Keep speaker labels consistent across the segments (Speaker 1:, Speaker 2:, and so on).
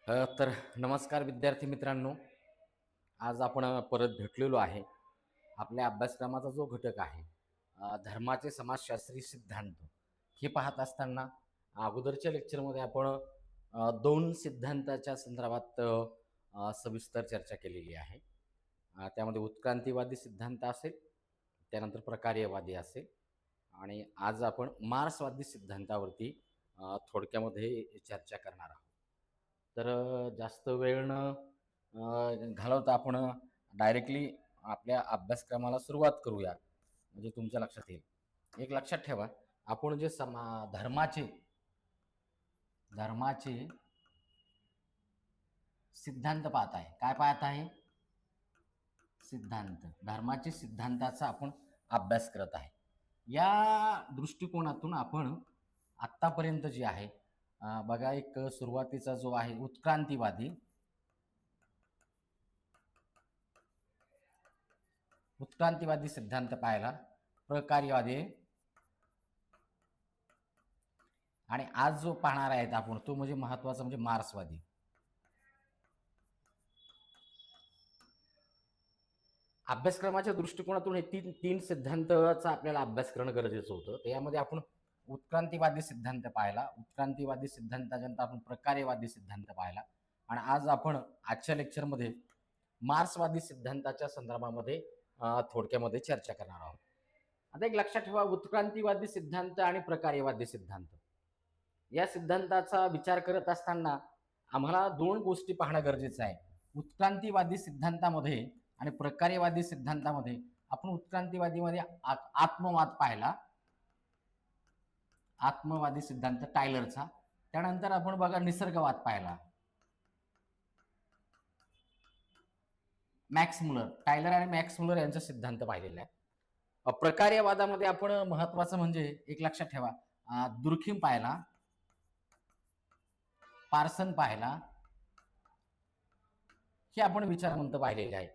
Speaker 1: तर नमस्कार विद्यार्थी मित्रांनो. आज आपण परत भेटलेलो आहे. आपल्या अभ्यासक्रमाचा जो घटक आहे धर्माचे समाजशास्त्री सिद्धांत, हे पाहत असताना अगोदरच्या लेक्चरमध्ये आपण 2 सिद्धांताच्या संदर्भात सविस्तर चर्चा केलेली आहे. त्यामध्ये उत्क्रांतीवादी सिद्धांत असेल, त्यानंतर प्रकार्यवादी असेल आणि आज आपण मार्क्सवादी सिद्धांतावरती थोडक्यामध्ये चर्चा करणार आहोत. तर जास्त वेळ न घालवता आपण डायरेक्टली आपल्या अभ्यासक्रमाला सुरुवात करूया, म्हणजे तुमच्या लक्षात येईल. एक लक्षात ठेवा, आपण जे धर्माचे धर्माचे सिद्धांत पाहत आहे. काय पाहत आहे? सिद्धांत. धर्माचे सिद्धांताचा आपण अभ्यास करत आहे. या दृष्टिकोनातून आपण आत्तापर्यंत जे आहे बघा, एक सुरुवातीचा जो आहे उत्क्रांतीवादी सिद्धांत पाहिला, प्रकार्यवादी, आणि आज जो पाहणार आहेत आपण तो म्हणजे महत्वाचा म्हणजे मार्क्सवादी. अभ्यासक्रमाच्या दृष्टिकोनातून हे तीन सिद्धांताचा आपल्याला अभ्यास करणं गरजेचं होतं. त्यामध्ये आपण उत्क्रांतीवादी सिद्धांत पाहिला, उत्क्रांतीवादी सिद्धांतानंतर आपण प्रकार्यवादी सिद्धांत पाहिला, आणि आज आपण आजच्या लेक्चरमध्ये मार्क्सवादी सिद्धांताच्या संदर्भामध्ये थोडक्यामध्ये चर्चा करणार आहोत. आता एक लक्षात ठेवा, उत्क्रांतीवादी सिद्धांत आणि प्रकार्यवादी सिद्धांत या सिद्धांताचा विचार करत असताना आम्हाला 2 गोष्टी पाहणं गरजेचं आहे. उत्क्रांतीवादी सिद्धांतामध्ये आणि प्रकार्यवादी सिद्धांतामध्ये आपण उत्क्रांतीवादीमध्ये आत्मवाद पाहिला, आत्मवादी सिद्धांत टायलरचा. त्यानंतर आपण बघा निसर्गवाद पाहिला, मॅक्स मुलर. टायलर आणि मॅक्स मुलर यांचा सिद्धांत पाहिलेला आहे. प्रकार्यवादामध्ये आपण महत्वाचं म्हणजे एक लक्षात ठेवा, दुर्खीम पाहिला, पार्सन पाहिला, हे आपण विचारवंत पाहिलेले आहे.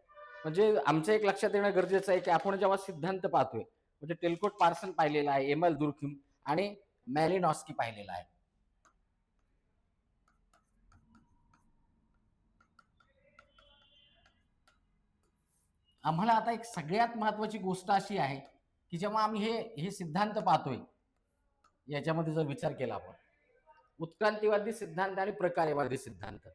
Speaker 1: म्हणजे आमचं एक लक्षात येणं गरजेचं आहे की आपण जेव्हा सिद्धांत पाहतोय म्हणजे टेलकोट पार्सन पाहिलेला आहे, एमएल दुर्खीम आणि मॅलिनॉस्की पाहिलेला आहे. आम्हाला आता एक सगळ्यात महत्वाची गोष्ट अशी आहे की जेव्हा आम्ही हे सिद्धांत पाहतोय, याच्यामध्ये जर विचार केला आपण उत्क्रांतीवादी सिद्धांत आणि प्रकार्यवादी सिद्धांत,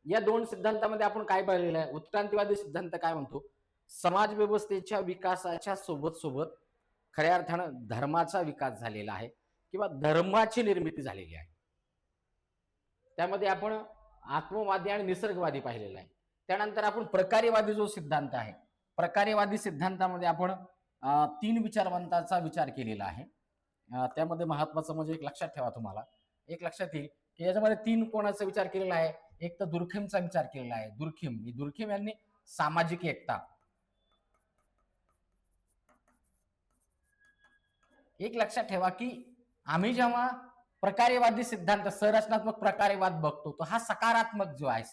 Speaker 1: या 2 सिद्धांतामध्ये आपण काय पाहिलेलं आहे? उत्क्रांतीवादी सिद्धांत काय म्हणतो? समाज व्यवस्थेच्या विकासाच्या सोबत खऱ्या अर्थानं धर्माचा विकास झालेला आहे किंवा धर्माची निर्मिती झालेली आहे. त्यामध्ये आपण आत्मवादी आणि निसर्गवादी पाहिलेला आहे. त्यानंतर आपण प्रकार्यवादी जो सिद्धांत आहे, प्रकार्यवादी सिद्धांतामध्ये आपण 3 विचारवंताचा विचार केलेला आहे. त्यामध्ये महत्वाचं म्हणजे एक लक्षात ठेवा, तुम्हाला एक लक्षात येईल की याच्यामध्ये 3 कोणाचा विचार केलेला आहे? एक तर दुर्खीमचा विचार केलेला आहे. दुर्खीम यांनी सामाजिक एकता, एक लक्षात ठेवा की आम्ही जेव्हा प्रकार्यवादी सिद्धांत संरचनात्मक प्रकार्यवाद बघतो तो हा सकारात्मक जो आहे,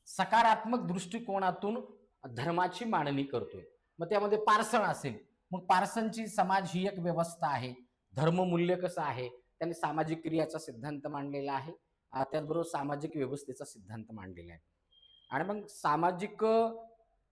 Speaker 1: सकारात्मक दृष्टिकोनातून धर्माची मांडणी करतोय. मग त्यामध्ये पार्सन असेल, मग पार्सनची समाज ही एक व्यवस्था आहे, धर्ममूल्य कसं आहे, त्यांनी सामाजिक क्रियाचा सिद्धांत मांडलेला आहे, त्याचबरोबर सामाजिक व्यवस्थेचा सिद्धांत मांडलेला आहे. आणि मग सामाजिक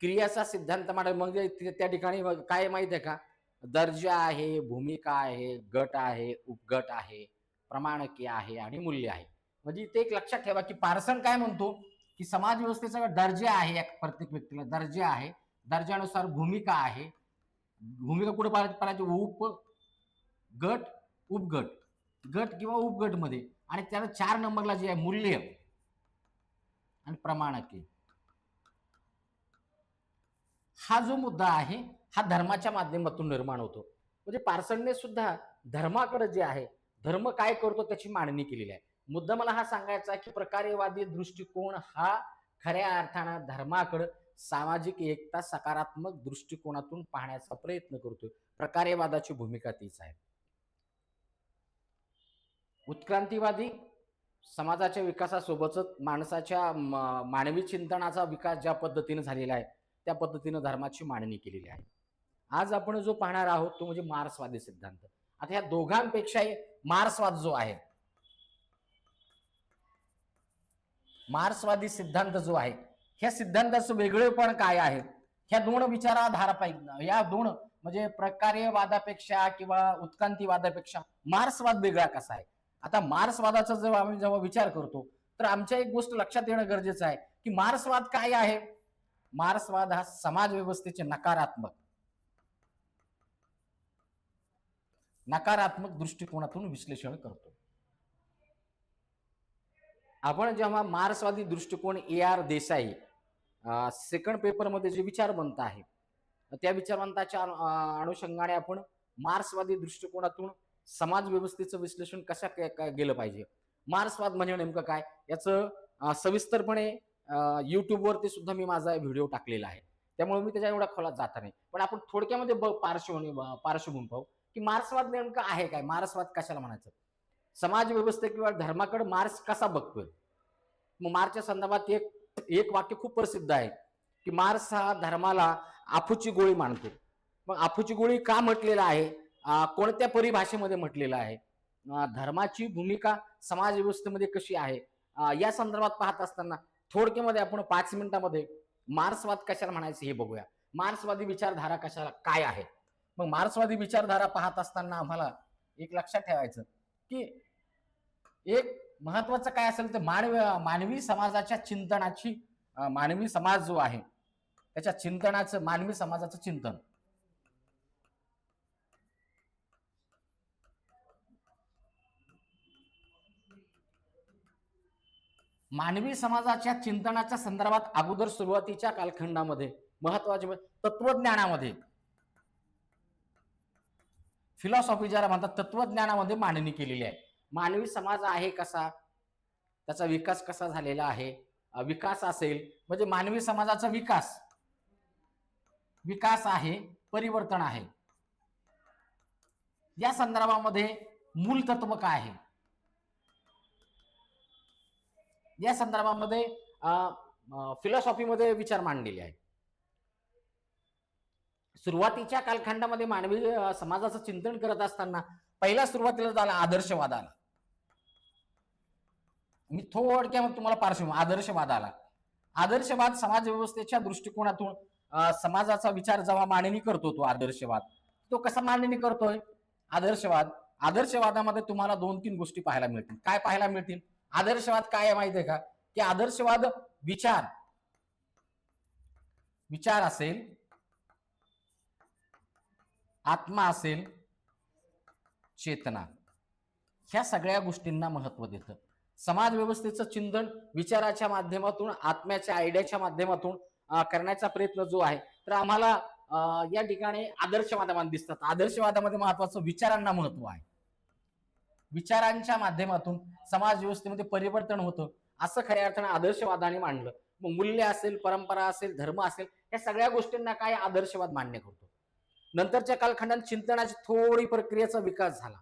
Speaker 1: क्रियाचा सिद्धांत मांडला म्हणजे त्या ठिकाणी काय माहिती आहे का? दर्जा आहे, भूमिका आहे, गट आहे, उपगट आहे, प्रमाणके आहे आणि मूल्य आहे. म्हणजे ते एक लक्षात ठेवा की पार्सन काय म्हणतो की समाज व्यवस्थेचा दर्जा आहे, प्रत्येक व्यक्तीला दर्जा आहे, दर्जानुसार भूमिका आहे, भूमिका कुठे पाहिजे? गट, उपगट, गट किंवा उपगट मध्ये, आणि त्याला 4 नंबरला जे आहे मूल्य आणि प्रमाणके. हा जो मुद्दा आहे हा धर्माच्या माध्यमातून निर्माण होतो. म्हणजे पार्सनने सुद्धा धर्माकडे जे आहे, धर्म काय करतो त्याची मांडणी केलेली आहे. मुद्दा मला हा सांगायचा की प्रकार्यवादी दृष्टिकोन हा खऱ्या अर्थानं धर्माकडे सामाजिक एकता सकारात्मक दृष्टिकोनातून पाहण्याचा प्रयत्न करतोय. प्रकार्यवादाची भूमिका तीच आहे. उत्क्रांतीवादी समाजाच्या विकासासोबतच माणसाच्या मानवी चिंतनाचा विकास ज्या पद्धतीने झालेला आहे त्या पद्धतीने धर्माची मांडणी केलेली आहे. आज आपण जो पाहणार आहोत तो म्हणजे मार्क्सवादी सिद्धांत. आता ह्या दोघांपेक्षाही मार्क्सवाद जो आहे मार्क्सवादी सिद्धांत जो आहे, ह्या सिद्धांताचं वेगळेपण काय आहे, ह्या दोन विचाराधारापैकी, या दोन म्हणजे प्रकार्यवादापेक्षा किंवा उत्क्रांतीवादापेक्षा मार्क्सवाद वेगळा कसा आहे. आता मार्क्सवादाचा जेव्हा आम्ही विचार करतो तर आमच्या एक गोष्ट लक्षात येणं गरजेचं आहे की मार्क्सवाद काय आहे. मार्क्सवाद हा समाज व्यवस्थेचे नकारात्मक दृष्टिकोनातून विश्लेषण करतो. आपण जेव्हा मार्क्सवादी दृष्टिकोन AR देसाई सेकंड पेपरमध्ये जे विचारवंत आहे त्या विचारवंताच्या अनुषंगाने आपण मार्क्सवादी दृष्टिकोनातून समाज व्यवस्थेचं विश्लेषण कशा गेलं पाहिजे, मार्क्सवाद म्हणजे नेमकं काय, याचं सविस्तरपणे युट्यूबवरती सुद्धा मी माझा व्हिडिओ टाकलेला आहे, त्यामुळे मी त्याच्या एवढा खोलात जाता नाही. पण आपण थोडक्यामध्ये पार्श्वभूमी पाहू की मार्क्सवाद नेमका आहे काय, मार्क्सवाद कशाला म्हणायचं, समाज व्यवस्थे किंवा धर्माकडे मार्क्स कसा बघतोय. मग मार्क्सच्या संदर्भात एक वाक्य खूप प्रसिद्ध आहे की मार्क्स हा धर्माला आफूची गोळी मानतो. मग आफूची गोळी का म्हटलेला आहे, कोणत्या परिभाषेमध्ये म्हटलेलं आहे, धर्माची भूमिका समाज व्यवस्थेमध्ये कशी आहे, या संदर्भात पाहत असताना थोडक्यामध्ये आपण 5 मिनिटांमध्ये मार्क्सवाद कशाला म्हणायचं हे बघूया. मार्क्सवादी विचारधारा कशाला काय आहे. मग मार्क्सवादी विचारधारा पाहत असताना आम्हाला एक लक्षात ठेवायचं की एक महत्वाचं काय असेल तर मानवी समाजाच्या चिंतनाची, मानवी समाज जो आहे त्याच्या चिंतनाचं, मानवी समाजाचं चिंतन, मानवी समाजाच्या चिंतनाच्या संदर्भात अगोदर सुरुवातीच्या कालखंडामध्ये महत्वाचे तत्वज्ञानामध्ये, फिलॉसॉफी ज्याला म्हणतात, तत्वज्ञानामध्ये मांडणी केलेली आहे. मानवी समाज आहे कसा, त्याचा विकास कसा झालेला आहे, विकास असेल म्हणजे मानवी समाजाचा विकास आहे, परिवर्तन आहे, या संदर्भामध्ये मूल तत्व काय आहे, या संदर्भामध्ये फिलॉसॉफीमध्ये विचार मांडलेले आहे. सुरुवातीच्या कालखंडामध्ये मानवी समाजाचं चिंतन करत असताना पहिला सुरुवातीला झाला आदर्शवाद आला. मी थोडक्यात तुम्हाला पार्श्वभूमी, आदर्शवाद आला. आदर्शवाद समाज व्यवस्थेच्या दृष्टिकोनातून समाजाचा विचार जेव्हा मांडणी करतो, तो आदर्शवाद तो कसा मांडणी करतोय, आदर्शवादामध्ये तुम्हाला 2-3 गोष्टी पाहायला मिळतील. काय पाहायला मिळतील, आदर्शवाद काय आहे माहिती आहे का, की आदर्शवाद विचार असेल, आत्मा असेल, चेतना, ह्या सगळ्या गोष्टींना महत्व देतं. समाज व्यवस्थेचं चिंतन विचाराच्या माध्यमातून, आत्म्याच्या आयडियाच्या माध्यमातून करण्याचा प्रयत्न जो आहे, तर आम्हाला या ठिकाणी आदर्शवादामध्ये दिसतात. आदर्शवादामध्ये महत्वाचं विचारांना महत्व आहे. विचारांच्या माध्यमातून समाज व्यवस्थेमध्ये परिवर्तन होतं असं खऱ्या अर्थानं आदर्शवादाने मांडलं. मग मूल्य असेल, परंपरा असेल, धर्म असेल, या सगळ्या गोष्टींना काय आदर्शवाद मान्य करतो. नंतरच्या कालखंडात चिंतनाची थोडी प्रक्रियेचा विकास झाला.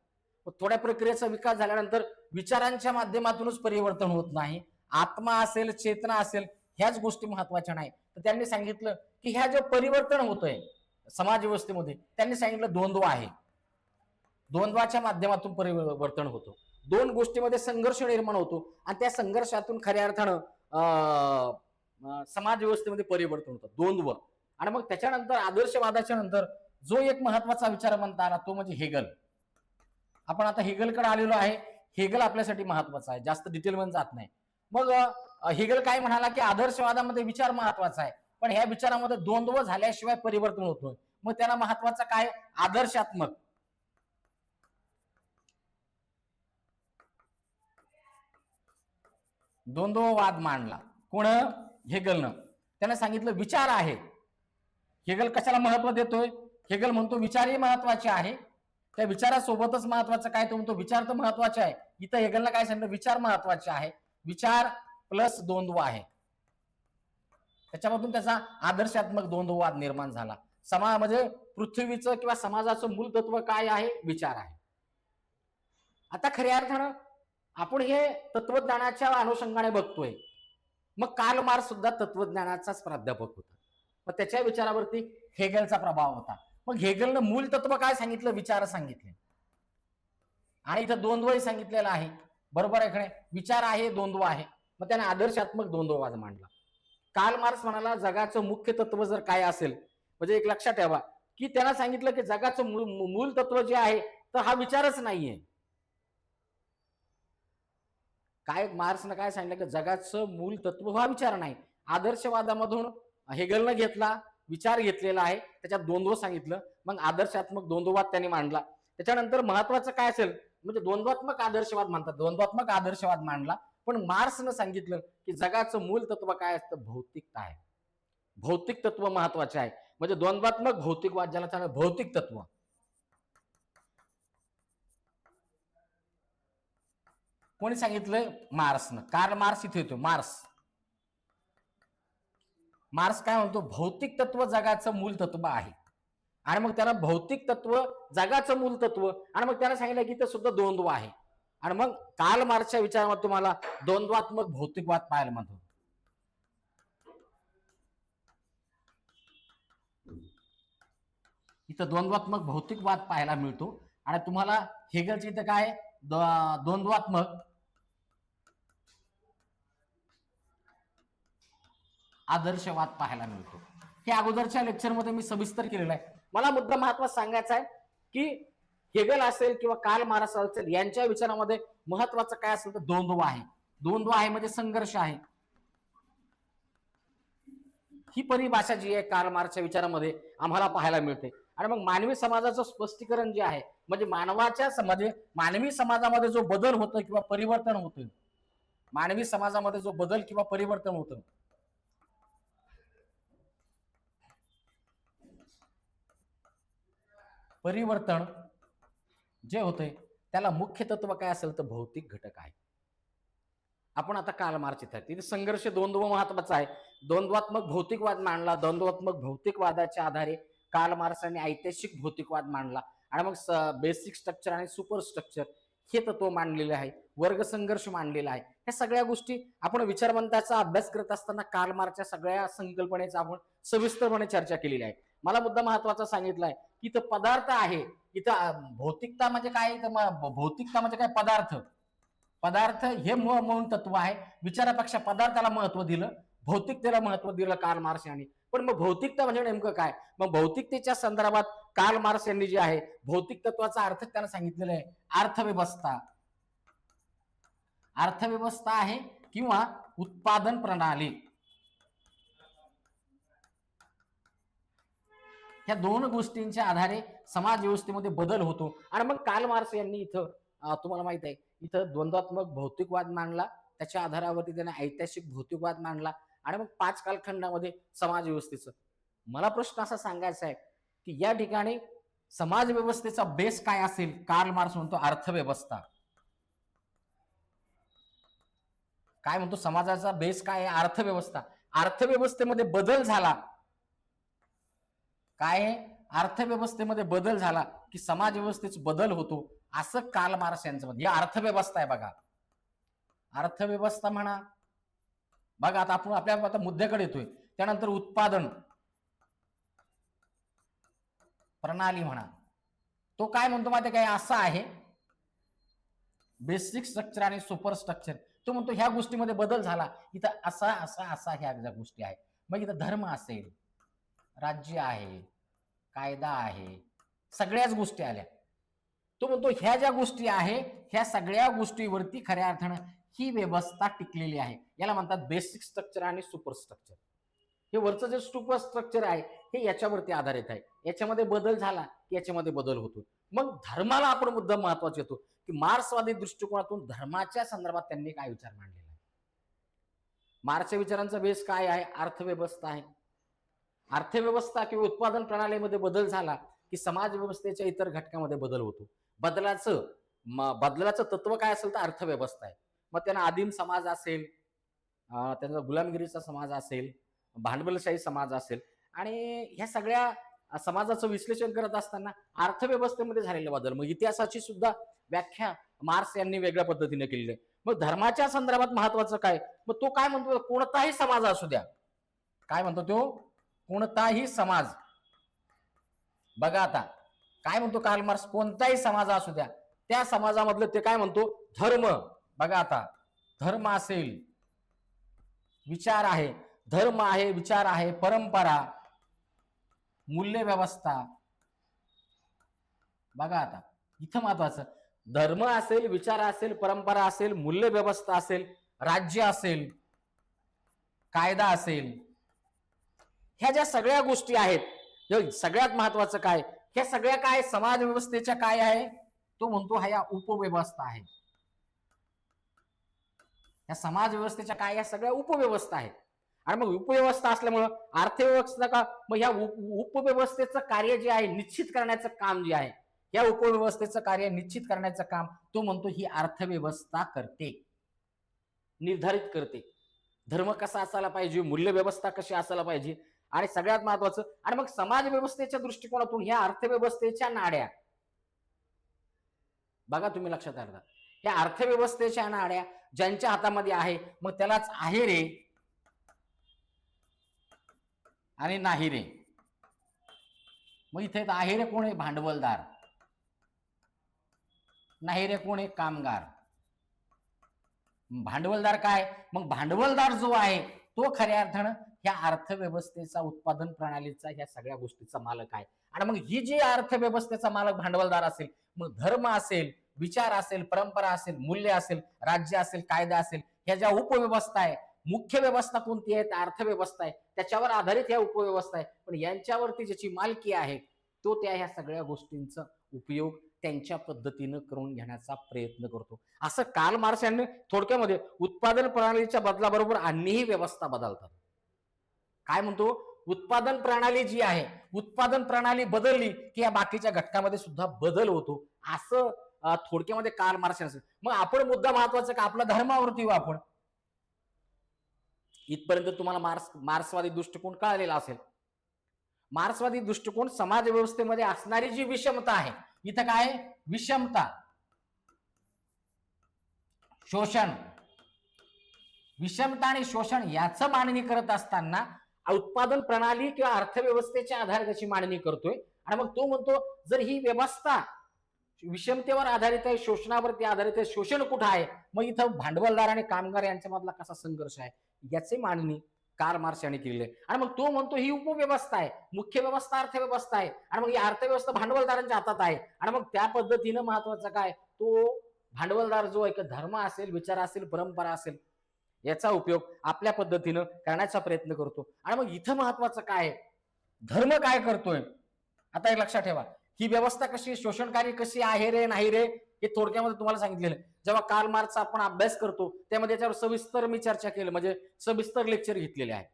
Speaker 1: थोड्या प्रक्रियेचा विकास झाल्यानंतर विचारांच्या माध्यमातूनच परिवर्तन होत नाही, आत्मा असेल, चेतना असेल, ह्याच गोष्टी महत्वाच्या नाही. तर त्यांनी सांगितलं की ह्या जे परिवर्तन होतंय समाज व्यवस्थेमध्ये, त्यांनी सांगितलं द्वंद्व आहे, द्वंद्वाच्या माध्यमातून परिवर्तन होतो, 2 गोष्टीमध्ये संघर्ष निर्माण होतो आणि त्या संघर्षातून खऱ्या अर्थानं समाज व्यवस्थेमध्ये परिवर्तन होतं, द्वंद्व. आणि मग त्याच्यानंतर आदर्शवादाच्या नंतर जो एक महत्वाचा विचार म्हणता आला तो म्हणजे हेगल. आपण आता हेगलकडे आलेलो आहे. हेगल आपल्यासाठी महत्वाचा आहे, जास्त डिटेलमध्ये जात नाही. मग हेगल काय म्हणाला की आदर्शवादामध्ये विचार महत्वाचा आहे, पण ह्या विचारामध्ये द्वंद्व झाल्याशिवाय परिवर्तन होत नाही. मग त्याला महत्वाचं काय, आदर्शात्मक, द्वंद्ववाद मांडला. कोण, हेगलनं. त्याने सांगितलं विचार आहे. हेगल कशाला महत्व देतोय, हेगल म्हणतो विचारही महत्वाचे आहे, त्या विचारासोबतच महत्वाचं काय, तो म्हणतो विचार तर महत्वाचे आहे. इथं हेगलनं काय सांगितलं, विचार महत्वाचे आहे, विचार प्लस द्वंद्व आहे. त्याच्यामधून त्याचा आदर्शात्मक द्वंद्ववाद निर्माण झाला. म्हणजे पृथ्वीचं किंवा समाजाचं मूल तत्व काय आहे, विचार आहे. आता खऱ्या अर्थानं आपण हे तत्वज्ञानाच्या अनुषंगाने बघतोय. मग कार्ल मार्क्स सुद्धा तत्वज्ञानाचाच प्राध्यापक होता, मग त्याच्या विचारावरती हेगलचा प्रभाव होता. मग हेगलनं मूल तत्व काय सांगितलं, विचार सांगितले, आणि इथं द्वंद्वही सांगितलेलं आहे. बरोबर आहे, विचार आहे, द्वंद्व आहे. मग त्याने आदर्शात्मक द्वंद्ववाद मांडला. कार्ल मार्क्स म्हणाला जगाचं मुख्य तत्व जर काय असेल, म्हणजे एक लक्षात ठेवा की त्यांना सांगितलं की जगाचं मूल तत्व जे आहे तर हा विचारच नाहीये. काय मार्क्सनं काय सांगितलं की जगाचं मूल तत्व हा विचार नाही. आदर्शवादामधून हेगलनं घेतला विचार घेतलेला आहे, त्याच्यात द्वंद्व सांगितलं, मग आदर्शात्मक द्वंद्ववाद त्यांनी मांडला. त्याच्यानंतर महत्वाचं काय असेल म्हणजे द्वंद्वात्मक आदर्शवाद म्हणतात, द्वंद्वात्मक आदर्शवाद मांडला. पण मार्क्सनं सांगितलं की जगाचं मूल तत्व काय असतं, भौतिकता आहे. भौतिक तत्व महत्वाचे आहे. म्हणजे द्वंद्वात्मक भौतिकवाद ज्याला सांगतात भौतिक तत्व. कोणी सांगितलं, मार्क्सनं. कार्ल मार्क्स इथे येतो. मार्क्स काय म्हणतो, भौतिक तत्व जगाचं मूल तत्व आहे. आणि मग त्याला भौतिक तत्व जगाचं मूल तत्व, आणि मग त्याला सांगितलं की ते सुद्धा द्वंद्व आहे. आणि मग कार्ल मार्क्सच्या विचारामध्ये तुम्हाला द्वंद्वात्मक भौतिकवाद पाहायला म्हणतो. इथं द्वंद्वात्मक भौतिकवाद पाहायला मिळतो. आणि तुम्हाला हेगलच्या इथं काय द्वंद्वात्मक आदर्शवाद पाहायला मिळतो. हे अगोदरच्या लेक्चरमध्ये मी सविस्तर केलेलं आहे. मला मुद्दा महत्वाचा सांगायचा आहे की हेगल असेल किंवा कार्ल मार्क्स असेल यांच्या विचारामध्ये महत्वाचं काय असेल तर द्वंद्व आहे. द्वंद्व आहे म्हणजे संघर्ष आहे. ही परिभाषा जी आहे कार्ल मार्क्सच्या विचारामध्ये आम्हाला पाहायला मिळते. आणि मग मानवी समाजाचं स्पष्टीकरण जे आहे म्हणजे मानवी समाजामध्ये जो बदल होतो किंवा परिवर्तन होतं, मानवी समाजामध्ये जो बदल किंवा परिवर्तन होतं, परिवर्तन जे होते त्याला मुख्य तत्व काय असेल तर भौतिक घटक आहे. आपण आता कार्ल मार्क्स इथे तिथे संघर्ष द्वंद्व महत्वाचा आहे. द्वंद्वात्मक भौतिकवाद मांडला. द्वंद्वात्मक भौतिकवादाच्या आधारे कार्ल मार्क्सने ऐतिहासिक भौतिकवाद मांडला. आणि मग बेसिक स्ट्रक्चर आणि सुपर स्ट्रक्चर हे तत्व मांडलेले आहे. वर्ग संघर्ष मांडलेला आहे. ह्या सगळ्या गोष्टी आपण विचारवंताचा अभ्यास करत असताना कार्ल मार्क्सच्या सगळ्या संकल्पनेचा आपण सविस्तरपणे चर्चा केलेली आहे. मला मुद्दा महत्वाचा सांगितलाय की इथं पदार्थ आहे, इथं भौतिकता म्हणजे काय, भौतिकता म्हणजे काय, पदार्थ हे मूळ तत्व आहे. विचारापेक्षा पदार्थाला महत्व दिलं, भौतिकतेला महत्व दिलं कार्ल मार्क्स यांनी. पण मग भौतिकता म्हणजे नेमकं काय, मग भौतिकतेच्या संदर्भात कार्ल मार्क्स यांनी जे आहे भौतिक तत्वाचा अर्थ त्याला सांगितलेला आहे अर्थव्यवस्था. अर्थव्यवस्था आहे किंवा उत्पादन प्रणाली. ह्या दोन गोष्टींच्या आधारे समाज व्यवस्थेमध्ये बदल होतो. आणि मग कार्ल मार्क्स यांनी इथं तुम्हाला माहित आहे इथं द्वंद्वात्मक भौतिकवाद मांडला, त्याच्या आधारावरती त्याने ऐतिहासिक भौतिकवाद मांडला. आणि मग 5 कालखंडामध्ये समाज व्यवस्थेचं मला प्रश्न असा सांगायचा आहे की या ठिकाणी समाज व्यवस्थेचा बेस काय असेल. कार्ल मार्क्स म्हणतो अर्थव्यवस्था. काय म्हणतो, समाजाचा बेस काय आहे, अर्थव्यवस्था. अर्थव्यवस्थेमध्ये बदल झाला, काय अर्थव्यवस्थेमध्ये बदल झाला की समाज व्यवस्थेचा बदल होतो, असं कार्ल मार्क्स यांचं मत. ही अर्थव्यवस्था आहे बघा. अर्थव्यवस्था म्हणा. बघा आता आपण आपल्या मुद्द्याकडे येतोय. त्यानंतर उत्पादन प्रणाली म्हणा. तो काय म्हणतो माहिती काय, असा आहे बेसिक स्ट्रक्चर आणि सुपर स्ट्रक्चर. तो म्हणतो ह्या गोष्टीमध्ये बदल झाला, इथं असा असा असा ह्या गोष्टी आहेत. मग इथं धर्म असेल, राज्य आहे, कायदा आहे, सगळ्याच गोष्टी आल्या. तो म्हणतो ह्या ज्या गोष्टी आहे ह्या सगळ्या गोष्टीवरती खऱ्या अर्थानं ही व्यवस्था टिकलेली आहे. याला म्हणतात बेसिक स्ट्रक्चर आणि सुपर स्ट्रक्चर. हे वरचं जे सुपर स्ट्रक्चर आहे हे याच्यावरती आधारित आहे. याच्यामध्ये बदल झाला की याच्यामध्ये बदल होतो. मग धर्माला आपण मुद्दा महत्वाचा येतो की मार्क्सवादी दृष्टिकोनातून धर्माच्या संदर्भात त्यांनी काय विचार मांडलेला आहे. मार्क्सच्या विचारांचा बेस काय आहे, अर्थव्यवस्था आहे. अर्थव्यवस्था किंवा उत्पादन प्रणालीमध्ये बदल झाला की समाज व्यवस्थेच्या इतर घटकामध्ये बदल होतो. बदलाचं तत्व काय असेल तर अर्थव्यवस्था आहे. मग त्यांना आदिम समाज असेल, त्यांचा गुलामगिरीचा समाज असेल, भांडवलशाही समाज असेल, आणि ह्या सगळ्या समाजाचं विश्लेषण करत असताना अर्थव्यवस्थेमध्ये झालेले बदल, मग इतिहासाची सुद्धा व्याख्या मार्क्स यांनी वेगळ्या पद्धतीने केलेली आहे. मग धर्माच्या संदर्भात महत्वाचं काय, मग तो काय म्हणतो, कोणताही समाज असू द्या. काय म्हणतो तो, कोणताही समाज. बघा आता काय म्हणतो कार्ल मार्क्स, कोणताही समाज असू द्या त्या समाजामधलं ते काय म्हणतो, धर्म. बघा आता धर्म असेल, विचार आहे, धर्म आहे, विचार आहे, परंपरा, मूल्य व्यवस्था. बघा आता इथं महत्वाचं, धर्म असेल, विचार असेल, परंपरा असेल, मूल्य व्यवस्था असेल, राज्य असेल, कायदा असेल, ह्या ज्या सगळ्या गोष्टी आहेत, सगळ्यात महत्वाचं काय, ह्या सगळ्या काय समाज व्यवस्थेच्या काय आहे, तो म्हणतो हा या उपव्यवस्था आहे. या समाज व्यवस्थेच्या काय, या सगळ्या उपव्यवस्था आहेत. आणि मग उपव्यवस्था असल्यामुळं अर्थव्यवस्था का, मग ह्या उपव्यवस्थेचं कार्य जे आहे निश्चित करण्याचं काम जे आहे, या उपव्यवस्थेचं कार्य निश्चित करण्याचं काम तो म्हणतो ही अर्थव्यवस्था करते, निर्धारित करते. धर्म कसा असायला पाहिजे, मूल्य व्यवस्था कशी असायला पाहिजे, आणि सगळ्यात महत्वाचं, आणि मग समाज व्यवस्थेच्या दृष्टिकोनातून ह्या अर्थव्यवस्थेच्या नाड्या, बघा तुम्ही लक्षात आलं, या अर्थव्यवस्थेच्या नाड्या ज्यांच्या हातामध्ये आहे, मग त्यालाच आहे रे आणि नाही रे. मग इथे आहे रे कोण आहे, भांडवलदार, नाही रे कोण आहे, कामगार. भांडवलदार काय, मग भांडवलदार जो आहे तो खऱ्या अर्थानं ह्या अर्थव्यवस्थेचा, उत्पादन प्रणालीचा, ह्या सगळ्या गोष्टीचा मालक आहे. आणि मग ही जी अर्थव्यवस्थेचा मालक भांडवलदार असेल, मग धर्म असेल, विचार असेल, परंपरा असेल, मूल्य असेल, राज्य असेल, कायदा असेल, ह्या ज्या उपव्यवस्था आहे, मुख्य व्यवस्था कोणती आहे, अर्थव्यवस्था आहे, त्याच्यावर आधारित ह्या उपव्यवस्था आहे. पण यांच्यावरती ज्याची मालकी आहे तो त्या ह्या सगळ्या गोष्टींचा उपयोग त्यांच्या पद्धतीनं करून घेण्याचा प्रयत्न करतो. असं कार्ल मार्क्स यांनी थोडक्यामध्ये उत्पादन प्रणालीच्या बदलाबरोबर अन्यही व्यवस्था बदलतात. काय म्हणतो, उत्पादन प्रणाली जी आहे, उत्पादन प्रणाली बदलली की या बाकीच्या घटकामध्ये सुद्धा बदल होतो, असं थोडक्यामध्ये कार्ल मार्क्स यांचं. मग आपण मुद्दा महत्वाचा का, आपला धर्मावरती येऊ आपण. इथपर्यंत तुम्हाला मार्क्सवादी दृष्टिकोन कळलेला असेल. मार्क्सवादी दृष्टिकोन समाज व्यवस्थेमध्ये असणारी जी विषमता आहे, इथं काय, विषमता, शोषण, विषमता आणि शोषण याचं मांडणी करत असताना उत्पादन प्रणाली किंवा अर्थव्यवस्थेच्या आधारे त्याची मांडणी करतोय. आणि मग तो म्हणतो जर ही व्यवस्था विषमतेवर आधारित आहे, शोषणावरती आधारित आहे, शोषण कुठं आहे, मग इथं भांडवलदार आणि कामगार यांच्यामधला कसा संघर्ष आहे, याची मांडणी कार्ल मार्क्स यांनी केलेली आहे. आणि मग तो म्हणतो ही उपव्यवस्था आहे, मुख्य व्यवस्था अर्थव्यवस्था आहे, आणि मग ही अर्थव्यवस्था भांडवलदारांच्या हातात आहे. आणि मग त्या पद्धतीनं महत्वाचं काय, तो भांडवलदार जो आहे, धर्म असेल, विचार असेल, परंपरा असेल, याचा उपयोग आपल्या पद्धतीनं करण्याचा प्रयत्न करतो. आणि मग इथं महत्वाचं काय, धर्म काय करतोय. आता एक लक्षात ठेवा, ही व्यवस्था कशी, शोषणकारी कशी आहे रे, नाही रे, हे थोडक्यामध्ये तुम्हाला सांगितलेलं. जेव्हा कार्ल मार्क्सचा आपण अभ्यास करतो त्यामध्ये त्याच्यावर सविस्तर मी चर्चा केली, म्हणजे सविस्तर लेक्चर घेतलेले आहे.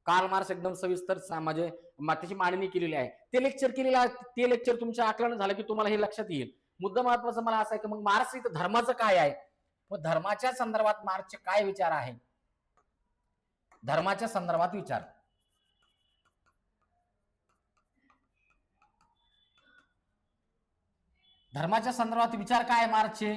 Speaker 1: कार्ल मार्क्स एकदम सविस्तर म्हणजे त्याची मांडणी केलेली आहे. ते लेक्चर केलेलं आहे, ते लेक्चर तुमच्या आकलन झालं की तुम्हाला हे लक्षात येईल. मुद्दा महत्वाचा मला असा आहे की मग मार्क्स इथं धर्माचं काय आहे, मग धर्माच्या संदर्भात मार्क्सचे काय विचार आहे, धर्माच्या संदर्भात विचार, धर्माच्या संदर्भात विचार काय मार्क्सचे.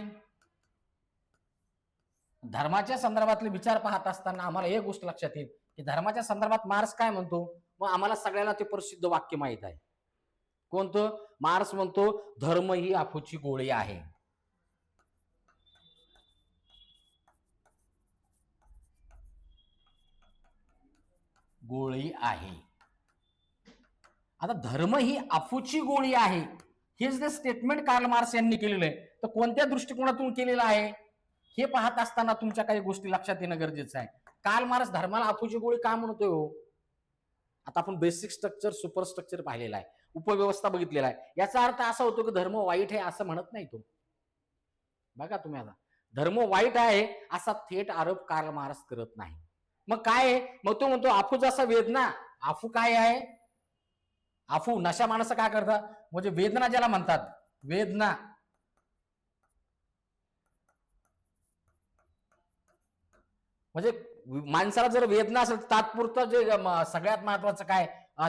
Speaker 1: धर्माच्या संदर्भातले विचार पाहत असताना आम्हाला एक गोष्ट लक्षात येईल की धर्माच्या संदर्भात मार्क्स काय म्हणतो. मग आम्हाला सगळ्याला ते प्रसिद्ध वाक्य माहित आहे, कोणतं. मार्क्स म्हणतो धर्म ही अफूची गोळी आहे. गोळी आहे. आता धर्म ही अफूची गोळी आहे, हे जे स्टेटमेंट कार्ल मार्क्स यांनी केलेलं आहे, तर कोणत्या दृष्टिकोनातून केलेलं आहे हे पाहत असताना तुमच्या काही गोष्टी लक्षात येणं गरजेचं आहे. कार्ल मार्क्स धर्माला अफूची गोळी का म्हणतोय हो. आता आपण बेसिक स्ट्रक्चर, सुपर स्ट्रक्चर पाहिलेला आहे, उपव्यवस्था बघितलेला आहे. याचा अर्थ असा होतो की धर्म वाईट आहे असं म्हणत नाही तो. बघा तुम्ही आता, धर्म वाईट आहे असा थेट आरोप कार्ल मार्क्स करत नाही. मग काय आहे, मग तो म्हणतो अफू जसा वेदना, अफू काय आहे, अफू नशा माणसं काय करतात, म्हणजे वेदना ज्याला म्हणतात, वेदना म्हणजे माणसाला जर वेदना असेल तात्पुरतं, जे सगळ्यात महत्वाचं काय,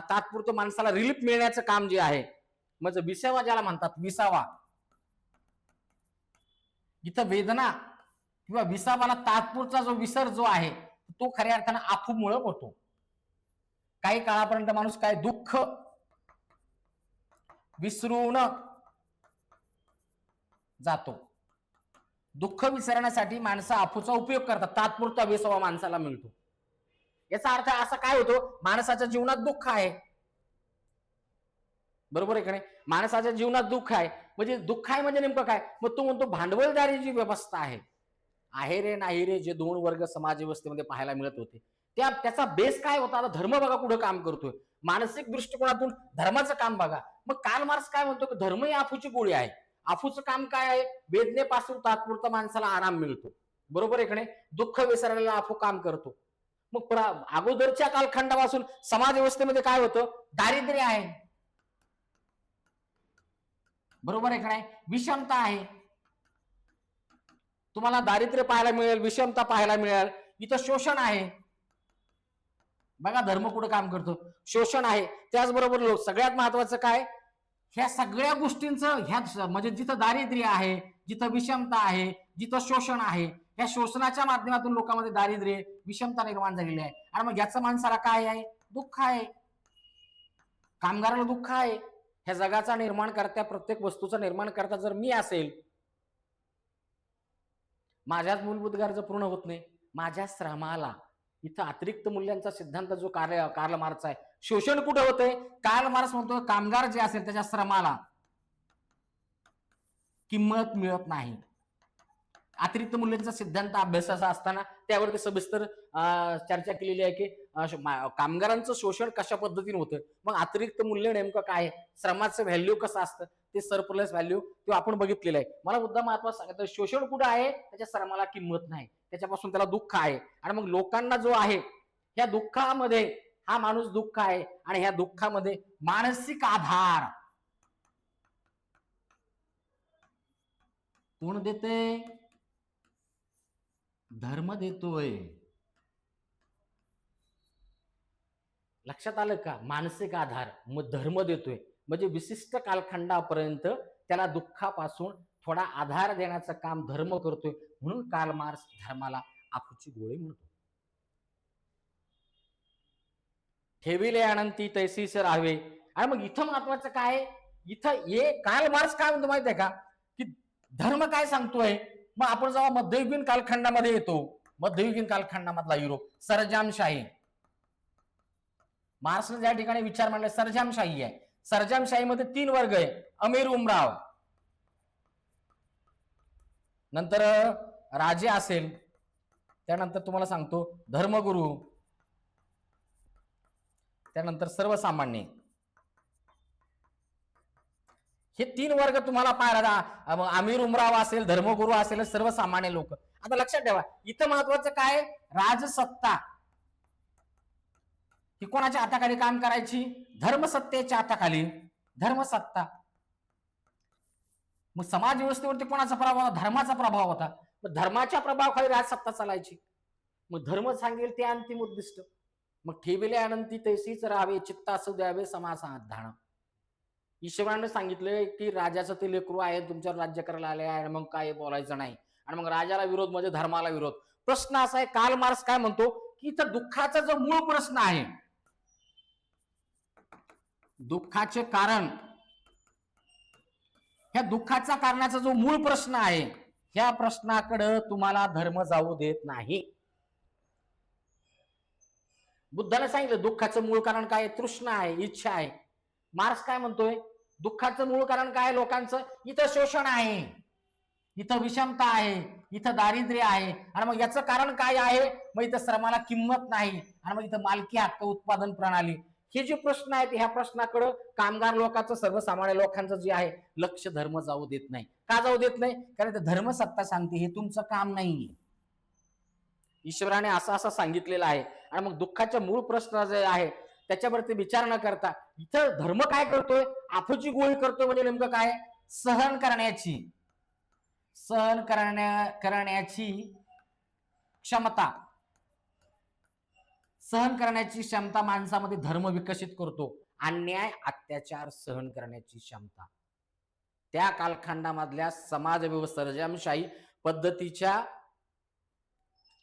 Speaker 1: तात्पुरतं माणसाला रिलीफ मिळण्याचं काम जे आहे, म्हणजे विसावा ज्याला म्हणतात, विसावा. इथं वेदना किंवा विसावाला तात्पुरता जो विसर जो आहे तो खऱ्या अर्थानं अफूमुळे होतो. काही काळापर्यंत माणूस काय दुःख विसरून जातो. दुःख विसरण्यासाठी माणसं अफूचा उपयोग करतात, तात्पुरता विसावा माणसाला मिळतो. याचा अर्थ असा काय होतो, माणसाच्या जीवनात दुःख आहे, बरोबर आहे का नाही? माणसाच्या जीवनात दुःख आहे, म्हणजे दुःख आहे म्हणजे नेमकं काय? मग तो म्हणतो भांडवलदारी जी व्यवस्था आहे रे नाही रे, जे दोन वर्ग समाज व्यवस्थेमध्ये पाहायला मिळत होते, त्याचा बेस काय होता? आता धर्म बघा कुठं काम करतोय, मानसिक दृष्टिकोनातून धर्माचं काम बघा. मग कार्ल मार्क्स काय म्हणतो की धर्म ही आफूची गोळी आहे. आफूचं काम काय आहे? वेदनेपासून तात्पुरता माणसाला आराम मिळतो, बरोबर आहे का नाही? दुःख विसरायला आफू काम करतो. मग अगोदरच्या कालखंडापासून समाज व्यवस्थेमध्ये काय होतं? दारिद्र्य आहे, बरोबर आहे का नाही? विषमता आहे. तुम्हाला दारिद्र्य पाहायला मिळेल, विषमता पाहायला मिळेल. इथं शोषण आहे. बघा धर्म कुठं काम करतो? शोषण आहे. त्याचबरोबर सगळ्यात महत्वाचं काय? ह्या सगळ्या गोष्टींचं ह्या म्हणजे जिथं दारिद्र्य आहे, जिथं विषमता आहे, जिथं शोषण आहे, ह्या शोषणाच्या माध्यमातून लोकांमध्ये दारिद्र्य, विषमता निर्माण झालेली आहे. आणि मग याचं माणसाला काय आहे? दुःख आहे. कामगाराला दुःख आहे. ह्या जगाचा निर्माण करता, प्रत्येक वस्तूचा निर्माण करता जर मी असेल, माझ्याच मूलभूत गरजा पूर्ण होत नाही, माझ्या श्रमाला, इथं अतिरिक्त मूल्यांचा सिद्धांत जो कार्ल मार्क्स आहे. शोषण कुठे होतंय? कार्ल मार्क्स म्हणतो कामगार जे असेल त्याच्या श्रमाला किंमत मिळत नाही. अतिरिक्त मूल्यांचा सिद्धांत अभ्यास असा असताना त्यावरती सविस्तर चर्चा केलेली आहे की कामगारांचं शोषण कशा पद्धतीने होतं. मग अतिरिक्त मूल्य नेमकं काय? श्रमाचं व्हॅल्यू कसं असतं, ते सरप्लस व्हॅल्यू ते आपण बघितलेलं आहे. मला मुद्दा महत्वाचा सांगितलं, शोषण कुठं आहे? त्याच्या श्रमाला किंमत नाही, त्याच्यापासून त्याला दुःख आहे. आणि मग लोकांना जो आहे ह्या दुःखामध्ये, हा माणूस दुःख आहे आणि ह्या दुःखामध्ये मानसिक आधार कोण देते? धर्म देतोय. लक्षात आलं का? मानसिक आधार मग धर्म देतोय, म्हणजे विशिष्ट कालखंडापर्यंत त्याला दुःखापासून थोडा आधार देण्याचं काम धर्म करतोय. म्हणून कार्ल मार्क्स धर्माला आफूची गोळी म्हणतो. ठेविले अनंती तैसीच राहावे. आणि मग इथं महत्वाचं काय? इथं हे कार्ल मार्क्स काय म्हणतो माहिती आहे का? की धर्म काय सांगतोय? मग आपण जेव्हा मध्ययुगीन कालखंडामध्ये येतो, मध्ययुगीन कालखंडामधला युरोप, सरंजामशाही, मार्क्सने ज्या ठिकाणी विचार मांडले सरंजामशाही आहे. सरंजामशाहीमध्ये 3 वर्ग आहे. अमीर उमराव, नंतर राजे असेल, त्यानंतर तुम्हाला सांगतो धर्मगुरू, त्यानंतर सर्वसामान्य. हे 3 वर्ग तुम्हाला पाहायला, अमीर उमराव असेल, धर्मगुरू असेल, सर्वसामान्य लोक. आता लक्षात ठेवा, इथं महत्वाचं काय? राजसत्ता ही कोणाच्या हाताखाली काम करायची? धर्मसत्तेच्या हाताखाली. धर्मसत्ता. मग समाज व्यवस्थेवरती कोणाचा प्रभाव होता? धर्माचा प्रभाव होता. मग धर्माच्या प्रभावाखाली राजसत्ता चालायची. मग धर्म सांगेल ते अंतिम उद्दिष्ट. मग ठेविले अनंती तैसीच राहावे, चित्त असू द्यावे समासा धाण. ईश्वराने सांगितलंय की राजाचं ते लेकरू आहे, तुमच्यावर राज्य करायला आले आहे, मग काय बोलायचं नाही. आणि मग राजाला विरोध म्हणजे धर्माला विरोध. प्रश्न असा आहे, कार्ल मार्क्स काय म्हणतो की इथं दुःखाचा जो मूळ प्रश्न आहे, दुःखाचे कारण, ह्या दुःखाचा कारणाचा जो मूळ प्रश्न आहे, ह्या प्रश्नाकडे तुम्हाला धर्म जाऊ देत नाही. बुद्धाने सांगितलं दुःखाचं मूळ कारण काय? तृष्णा आहे, इच्छा आहे. मार्क्स काय म्हणतोय? दुःखाचं मूळ कारण काय? लोकांचं इथं शोषण आहे, इथं विषमता आहे, इथं दारिद्र्य आहे. आणि मग याचं कारण काय आहे? मग इथं श्रमाला किंमत नाही, आणि मग इथं मालकी हक्क, उत्पादन प्रणाली, हे जे प्रश्न आहेत, ह्या प्रश्नाकडे कामगार लोकांचं, सर्वसामान्य लोकांचं जे आहे लक्ष धर्म जाऊ देत नाही. का जाऊ देत नाही? कारण ते धर्मसत्ता सांगते हे तुमचं काम नाही. ईश्वराने असं असं सांगितलेलं आहे. आणि मग दुःखाचे मूळ प्रश्न जे आहे त्याच्यावरती विचार न करता इथं धर्म काय करतोय? आफूची गोळी करतोय. म्हणजे नेमकं काय? सहन करण्याची क्षमता, सहन करण्याची क्षमता माणसामध्ये धर्म विकसित करतो. अन्याय, अत्याचार सहन करण्याची क्षमता. त्या कालखंडामधल्या समाज व्यवस्था सरंजामशाही पद्धतीच्या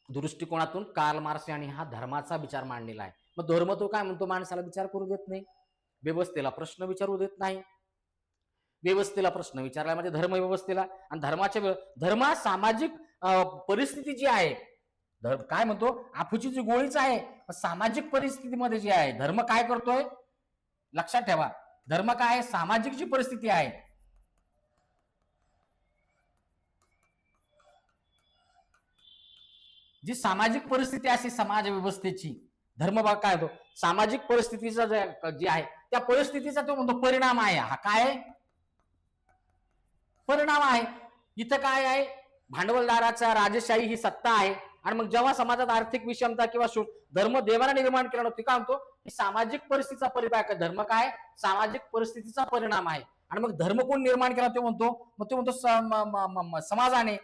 Speaker 1: दृष्टिकोनातून कार्ल मार्क्स यांनी हा धर्माचा विचार मांडलेला आहे. मग धर्म तो काय म्हणतो? माणसाला विचार करू देत नाही, व्यवस्थेला प्रश्न विचारू देत नाही. व्यवस्थेला प्रश्न विचारला म्हणजे धर्म व्यवस्थेला, आणि धर्म सामाजिक परिस्थिती जी आहे, काय म्हणतो, आफूची जी गोळीच आहे, सामाजिक परिस्थितीमध्ये जे आहे धर्म काय करतोय, लक्षात ठेवा, धर्म काय आहे, सामाजिक जी परिस्थिती आहे, जी सामाजिक परिस्थिती अशी समाज व्यवस्थेची, धर्म भाग काय होतो, सामाजिक परिस्थितीचा जे आहे त्या परिस्थितीचा तो म्हणतो परिणाम आहे. हा काय परिणाम आहे. इथं काय आहे, भांडवलदाराचा राजशाही ही सत्ता आहे. आणि मग जेव्हा समाजात आर्थिक विषमता किंवा धर्म देवाला निर्माण केला नव्हती, काय म्हणतो, सामाजिक परिस्थितीचा परिपाक. धर्म काय, सामाजिक परिस्थितीचा परिणाम आहे. आणि मग धर्म कोण निर्माण केला, तो म्हणतो, मग तो म्हणतो समाजाने.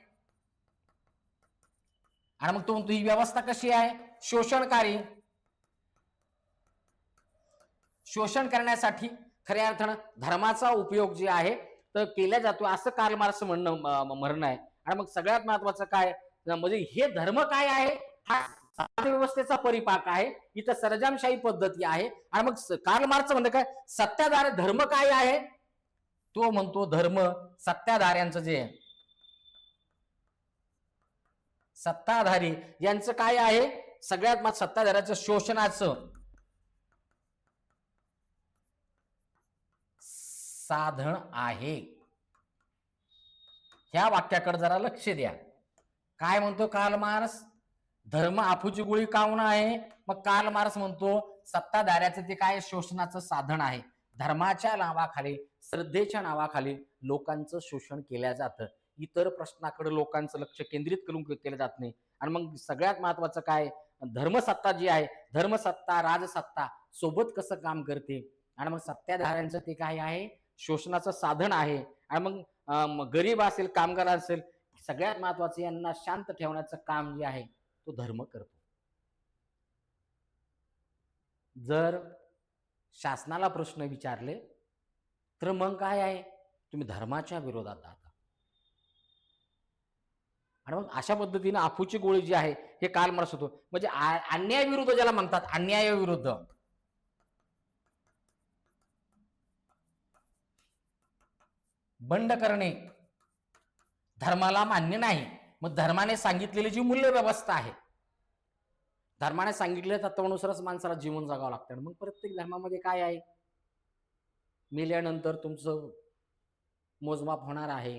Speaker 1: आणि मग तो म्हणतो ही व्यवस्था कशी आहे, शोषणकारी. शोषण करण्यासाठी खऱ्या अर्थानं धर्माचा उपयोग जे आहे तर केला जातो, असं कार्ल मार्क्स म्हणणं आहे. आणि मग सगळ्यात महत्वाचं काय, म्हणजे हे धर्म काय आहे, हा व्यवस्थेचा परिपाक आहे. इथं सर्जनशाही पद्धती आहे. आणि मग कार्ल मार्क्स म्हणतं काय, सत्ताधार धर्म काय आहे, तो म्हणतो धर्म सत्ताधाऱ्यांचं जे सत्ताधारी यांचं काय आहे, सगळ्यात मग सत्ताधाऱ्याचं शोषणाचं साधन आहे. ह्या वाक्याकडे जरा लक्ष द्या. काय म्हणतो कार्ल मार्क्स, धर्म आफूची गोळी काऊन आहे. मग कार्ल मार्क्स म्हणतो सत्ताधाऱ्याचं ते काय, शोषणाचं साधन आहे. धर्माच्या नावाखाली, श्रद्धेच्या नावाखाली लोकांचं शोषण केलं जातं. इतर प्रश्नाकडे लोकांचं लक्ष केंद्रित करून केलं जात नाही. आणि मग सगळ्यात महत्वाचं काय, धर्मसत्ता जी आहे, धर्मसत्ता राजसत्ता सोबत कसं काम करते. आणि मग सत्ताधाऱ्यांचं ते काय आहे, शोषणाचं साधन आहे. आणि मग गरीब असेल, कामगार असेल, सगळ्यात महत्वाचं यांना शांत ठेवण्याचं काम जे आहे तो धर्म करतो. जर शासनाला प्रश्न विचारले तर मग काय आहे, तुम्ही धर्माच्या विरोधात जाता. आणि मग अशा पद्धतीने आफूची गोळी जी आहे हे कार्ल मार्क्स होतो. म्हणजे अन्याय विरुद्ध ज्याला म्हणतात, अन्याय विरुद्ध बंड करणे धर्माला मान्य नाही. मग धर्माने सांगितलेली जी मूल्य व्यवस्था आहे, धर्माने सांगितलेल्या तत्वानुसारच माणसाला जीवन जगावं लागतं. मग प्रत्येक धर्मामध्ये काय आहे, मेल्यानंतर तुमचं मोजमाप होणार आहे,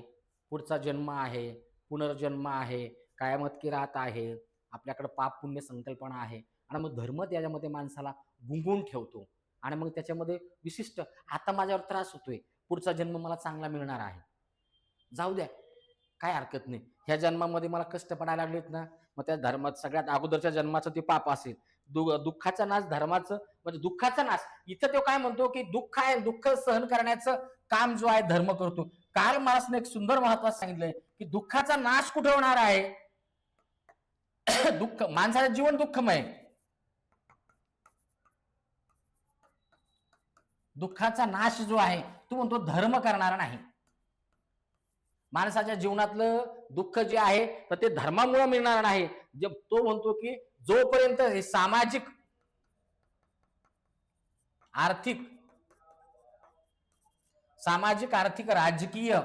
Speaker 1: पुढचा जन्म आहे, पुनर्जन्म आहे, कायमत की रात आहे, आपल्याकडे पाप पुण्य संकल्पना आहे. आणि मग धर्म त्याच्यामध्ये माणसाला गुंगून ठेवतो. आणि मग त्याच्यामध्ये विशिष्ट, आता माझ्यावर त्रास होतोय, पुढचा जन्म मला चांगला मिळणार आहे, जाऊ द्या, काय हरकत नाही, ह्या जन्मामध्ये मला कष्ट पडायला लागलेत ना, मग त्या धर्मात सगळ्यात अगोदरच्या जन्माचं ते पाप असेल. दुःखाचा नाश धर्माचं, म्हणजे दुःखाचा नाश. इथं तो काय म्हणतो की दुःख आहे, दुःख सहन करण्याचं काम जो आहे धर्म करतो. कार्ल मार्क्सने एक सुंदर महत्त्वाचं सांगितलंय की दुःखाचा नाश कुठे होणार आहे, दुःख, माणसाचं जीवन दुःखमय, दुःखाचा नाश जो आहे तो म्हणतो धर्म करणार नाही. माणसाच्या जीवनातलं दुःख जे आहे तर ते धर्मामुळे मिळणार नाही. तो म्हणतो की जोपर्यंत सामाजिक, आर्थिक राजकीय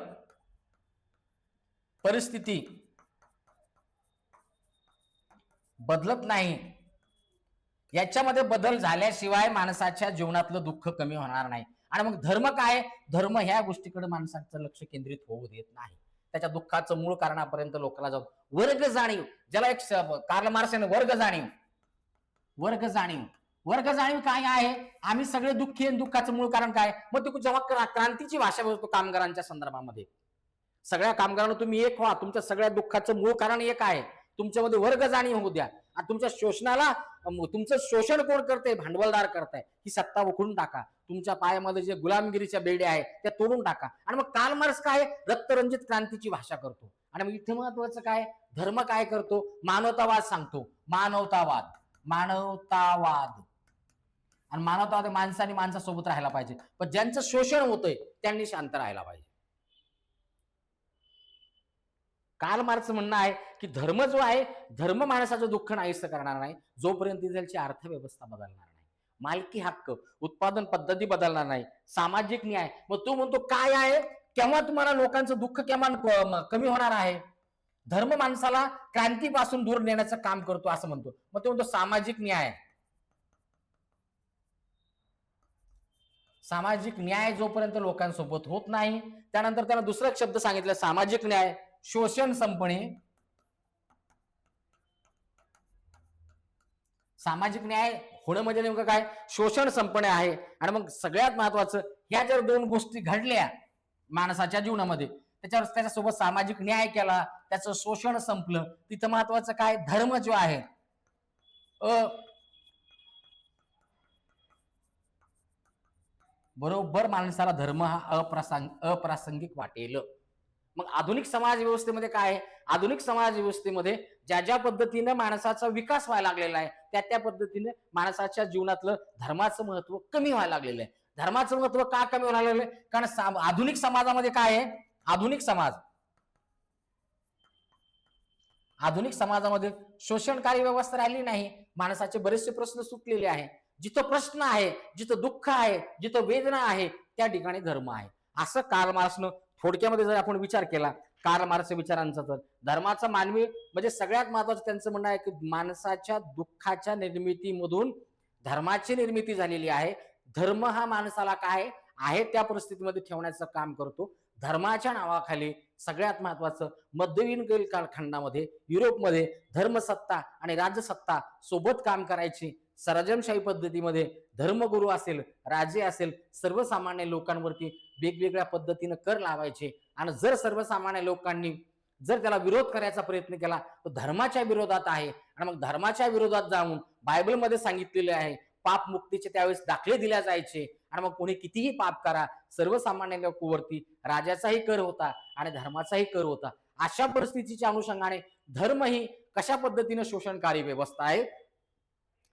Speaker 1: परिस्थिती बदलत नाही, याच्यामध्ये बदल झाल्याशिवाय माणसाच्या जीवनातलं दुःख कमी होणार नाही. आणि मग धर्म काय, धर्म ह्या गोष्टीकडे माणसाचं लक्ष केंद्रित होऊ देत नाही. त्याच्या दुःखाचं मूळ कारणापर्यंत लोकांना जाऊ. वर्ग जाणीव, ज्याला एक कार्ल मार्क्सने वर्ग जाणीव काय आहे, आम्ही सगळे दुःखी आणि दुःखाचं मूळ कारण काय. मग ते जेव्हा क्रांतीची भाषा बोलतो कामगारांच्या संदर्भामध्ये, सगळ्या कामगारांना तुम्ही एक व्हा, तुमच्या सगळ्या दुःखाचं मूळ कारण एक आहे, तुमच्यामध्ये वर्ग जाणीव होऊ द्या. आणि तुमच्या शोषणाला, तुमचं शोषण कोण करते, भांडवलदार करताय, ही सत्ता उखडून टाका. तुमच्या पायामध्ये जे गुलामगिरीच्या बेड्या आहेत त्या तोडून टाका. आणि मग कार्ल मार्क्स काय, रक्तरंजित क्रांतीची भाषा करतो. आणि मग इथे महत्वाचं काय, धर्म काय करतो, मानवतावाद सांगतो. मानवतावाद आणि मानवतावाद, माणसाने माणसासोबत राहायला पाहिजे, पण ज्यांचं शोषण होतंय त्यांनी शांत राहायला पाहिजे. कार्ल मार्क्स म्हणणं आहे की धर्म जो आहे, धर्म माणसाचं दुःख नाहीसं करणार नाही जोपर्यंत त्याची अर्थव्यवस्था बदलणार नाही, मालकी हक्क, उत्पादन पद्धती बदलणार नाही, सामाजिक न्याय. मग तो म्हणतो काय आहे, केव्हा तुम्हाला लोकांचं दुःख केव्हा कमी होणार आहे, धर्म माणसाला क्रांतीपासून दूर नेण्याचं काम करतो असं म्हणतो. मग तो म्हणतो सामाजिक न्याय. सामाजिक न्याय जोपर्यंत लोकांसोबत होत नाही, त्यानंतर त्याला दुसरा शब्द सांगितला सामाजिक न्याय, शोषण संपणे. सामाजिक न्याय होणं म्हणजे नेमकं काय? शोषण संपणे आहे. आणि मग सगळ्यात महत्वाचं, ह्या जर दोन गोष्टी घडल्या माणसाच्या जीवनामध्ये, त्याच्यासोबत सामाजिक न्याय केला, त्याचं शोषण संपलं, तिथं महत्वाचं काय? धर्म जो आहे बरोबर माणसाला धर्म हा अप्रासंगिक वाटेल. मग आधुनिक समाज व्यवस्थेमध्ये काय आहे? आधुनिक समाज व्यवस्थेमध्ये ज्या ज्या पद्धतीनं माणसाचा विकास व्हायला लागलेला आहे, त्या पद्धतीने माणसाच्या जीवनातलं धर्माचं महत्व कमी व्हायला लागलेलं आहे. धर्माचं महत्व का कमी व्हायला लागलेलं आहे? कारण आधुनिक समाजामध्ये काय आहे? आधुनिक समाजामध्ये शोषणकारी व्यवस्था राहिली नाही. माणसाचे बरेचसे प्रश्न सुटलेले आहे. जिथं प्रश्न आहे, जिथं दुःख आहे, जिथं वेदना आहे, त्या ठिकाणी धर्म आहे. असं कार्ल मार्क्सनं थोडक्यामध्ये जर आपण विचार केला कार्ल मार्क्सच्या विचारांचा, तर धर्माचा मानवी म्हणजे सगळ्यात महत्वाचं त्यांचं म्हणणं आहे की माणसाच्या दुःखाच्या निर्मितीमधून धर्माची निर्मिती झालेली आहे. धर्म हा माणसाला काय आहे त्या परिस्थितीमध्ये ठेवण्याचं काम करतो. धर्माच्या नावाखाली सगळ्यात महत्वाचं मध्ययुगीन कालखंडामध्ये युरोपमध्ये धर्मसत्ता आणि राजसत्ता सोबत काम करायची. सर्जनशाही पद्धतीमध्ये धर्मगुरू असेल, राजे असेल, सर्वसामान्य लोकांवरती वेगवेगळ्या पद्धतीनं कर लावायचे. आणि जर सर्वसामान्य लोकांनी जर त्याला विरोध करायचा प्रयत्न केला तो धर्माच्या विरोधात आहे. आणि मग धर्माच्या विरोधात जाऊन बायबलमध्ये सांगितलेले आहे पाप मुक्तीचे त्यावेळेस दाखले दिल्या जायचे. आणि मग कोणी कितीही पाप करा, सर्वसामान्य लोकांवरती राजाचाही कर होता आणि धर्माचाही कर होता. अशा परिस्थितीच्या अनुषंगाने धर्म ही कशा पद्धतीने शोषणकारी व्यवस्था आहे,